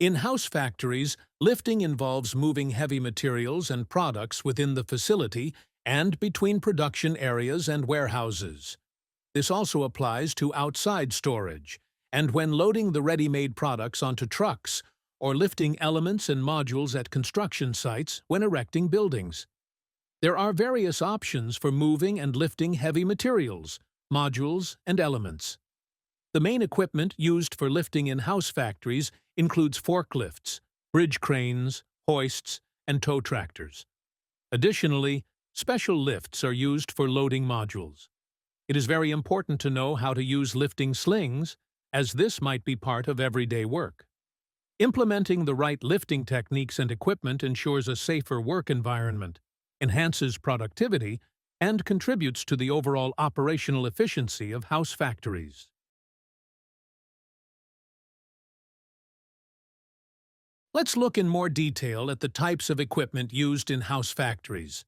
In house factories, lifting involves moving heavy materials and products within the facility and between production areas and warehouses. This also applies to outside storage, and when loading the ready-made products onto trucks, or lifting elements and modules at construction sites when erecting buildings. There are various options for moving and lifting heavy materials, modules, and elements. The main equipment used for lifting in house factories includes forklifts, bridge cranes, hoists, and tow tractors. Additionally, special lifts are used for loading modules. It is very important to know how to use lifting slings, as this might be part of everyday work. Implementing the right lifting techniques and equipment ensures a safer work environment, enhances productivity, and contributes to the overall operational efficiency of house factories. Let's look in more detail at the types of equipment used in house factories.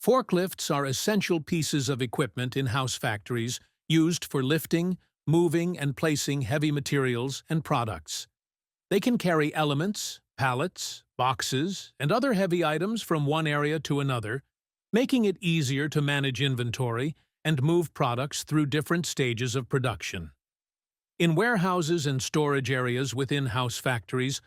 Forklifts are essential pieces of equipment in house factories used for lifting, moving, and placing heavy materials and products. They can carry elements, pallets, boxes, and other heavy items from one area to another, making it easier to manage inventory and move products through different stages of production. In warehouses and storage areas within house factories,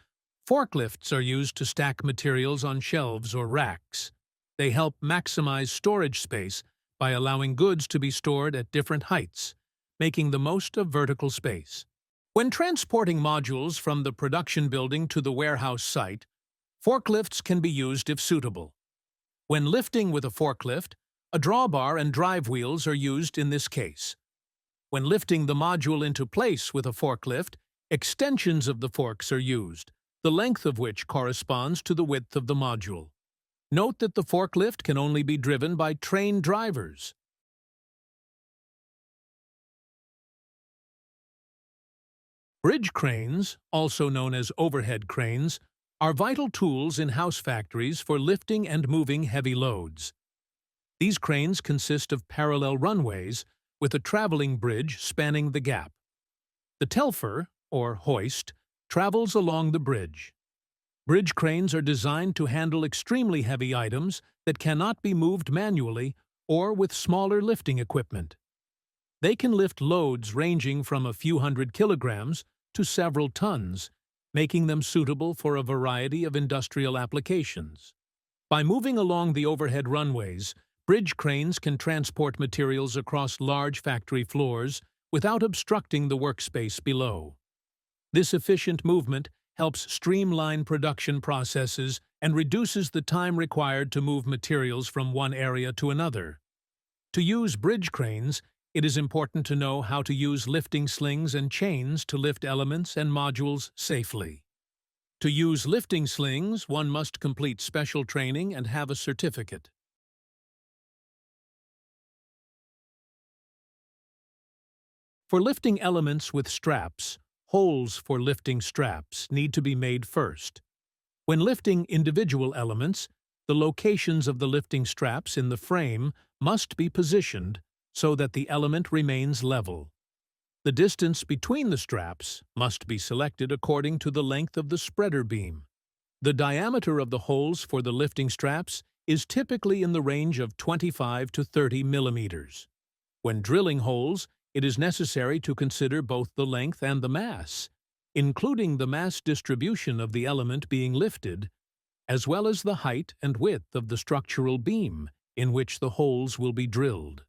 forklifts are used to stack materials on shelves or racks. They help maximize storage space by allowing goods to be stored at different heights, making the most of vertical space. When transporting modules from the production building to the warehouse site, forklifts can be used if suitable. When lifting with a forklift, a drawbar and drive wheels are used in this case. When lifting the module into place with a forklift, extensions of the forks are used, the length of which corresponds to the width of the module. Note that the forklift can only be driven by trained drivers. Bridge cranes, also known as overhead cranes, are vital tools in house factories for lifting and moving heavy loads. These cranes consist of parallel runways with a traveling bridge spanning the gap. The telfer, or hoist, travels along the bridge. Bridge cranes are designed to handle extremely heavy items that cannot be moved manually or with smaller lifting equipment. They can lift loads ranging from a few hundred kilograms to several tons, making them suitable for a variety of industrial applications. By moving along the overhead runways, bridge cranes can transport materials across large factory floors without obstructing the workspace below. This efficient movement helps streamline production processes and reduces the time required to move materials from one area to another. To use bridge cranes, it is important to know how to use lifting slings and chains to lift elements and modules safely. To use lifting slings, one must complete special training and have a certificate. For lifting elements with straps, holes for lifting straps need to be made first. When lifting individual elements, the locations of the lifting straps in the frame must be positioned so that the element remains level. The distance between the straps must be selected according to the length of the spreader beam. The diameter of the holes for the lifting straps is typically in the range of 25 to 30 millimeters. When drilling holes, it is necessary to consider both the length and the mass, including the mass distribution of the element being lifted, as well as the height and width of the structural beam in which the holes will be drilled.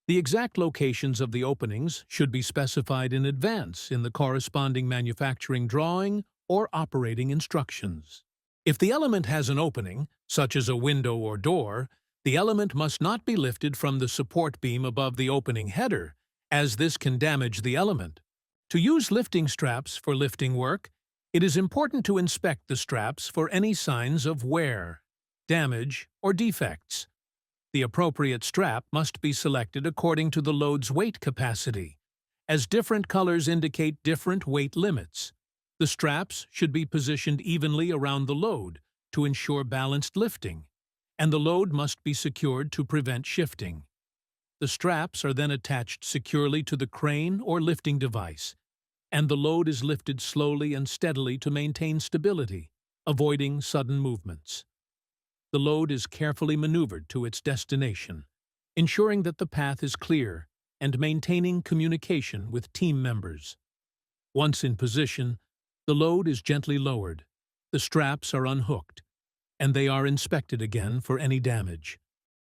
The exact locations of the openings should be specified in advance in the corresponding manufacturing drawing or operating instructions. If the element has an opening, such as a window or door, the element must not be lifted from the support beam above the opening header, as this can damage the element. To use lifting straps for lifting work, it is important to inspect the straps for any signs of wear, damage, or defects. The appropriate strap must be selected according to the load's weight capacity, as different colors indicate different weight limits. The straps should be positioned evenly around the load to ensure balanced lifting, and the load must be secured to prevent shifting. The straps are then attached securely to the crane or lifting device, and the load is lifted slowly and steadily to maintain stability, avoiding sudden movements. The load is carefully maneuvered to its destination, ensuring that the path is clear and maintaining communication with team members. Once in position, the load is gently lowered, the straps are unhooked, and they are inspected again for any damage.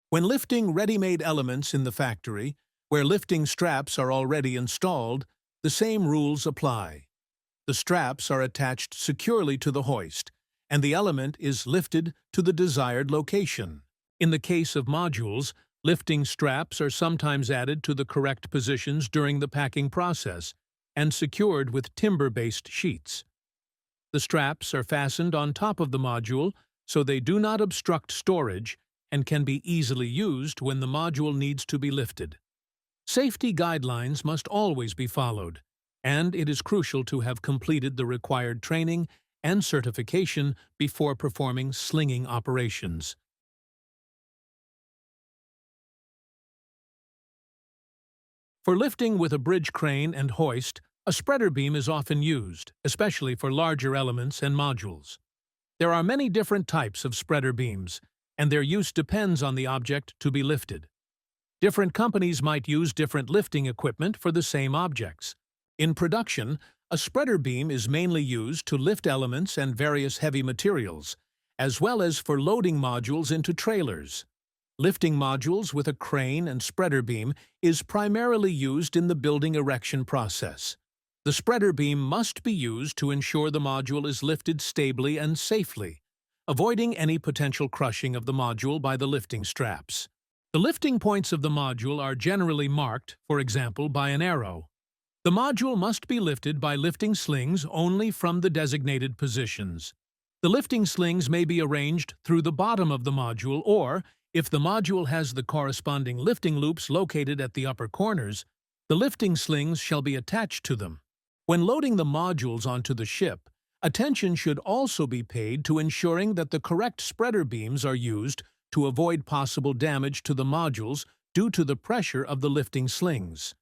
When lifting ready-made elements in the factory, where lifting straps are already installed, the same rules apply. The straps are attached securely to the hoist, and the element is lifted to the desired location. In the case of modules, lifting straps are sometimes added to the correct positions during the packing process and secured with timber-based sheets. The straps are fastened on top of the module so they do not obstruct storage and can be easily used when the module needs to be lifted. Safety guidelines must always be followed, and it is crucial to have completed the required training and certification before performing slinging operations. For lifting with a bridge crane and hoist, a spreader beam is often used, especially for larger elements and modules. There are many different types of spreader beams, and their use depends on the object to be lifted. Different companies might use different lifting equipment for the same objects. In production, a spreader beam is mainly used to lift elements and various heavy materials, as well as for loading modules into trailers. Lifting modules with a crane and spreader beam is primarily used in the building erection process. The spreader beam must be used to ensure the module is lifted stably and safely, avoiding any potential crushing of the module by the lifting straps. The lifting points of the module are generally marked, for example, by an arrow. The module must be lifted by lifting slings only from the designated positions. The lifting slings may be arranged through the bottom of the module or, if the module has the corresponding lifting loops located at the upper corners, the lifting slings shall be attached to them. When loading the modules onto the ship, attention should also be paid to ensuring that the correct spreader beams are used to avoid possible damage to the modules due to the pressure of the lifting slings.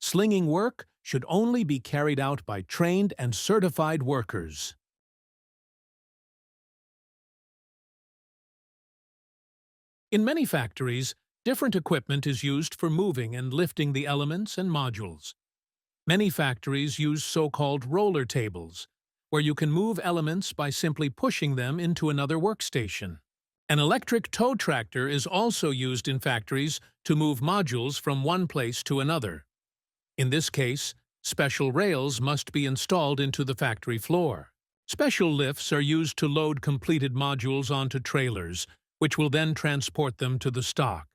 Slinging work should only be carried out by trained and certified workers. In many factories, different equipment is used for moving and lifting the elements and modules. Many factories use so-called roller tables, where you can move elements by simply pushing them into another workstation. An electric tow tractor is also used in factories to move modules from one place to another. In this case, special rails must be installed into the factory floor. Special lifts are used to load completed modules onto trailers, which will then transport them to the stock.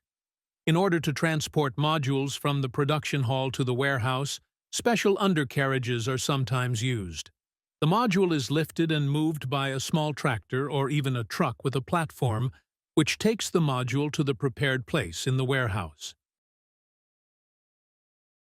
In order to transport modules from the production hall to the warehouse, special undercarriages are sometimes used. The module is lifted and moved by a small tractor or even a truck with a platform, which takes the module to the prepared place in the warehouse.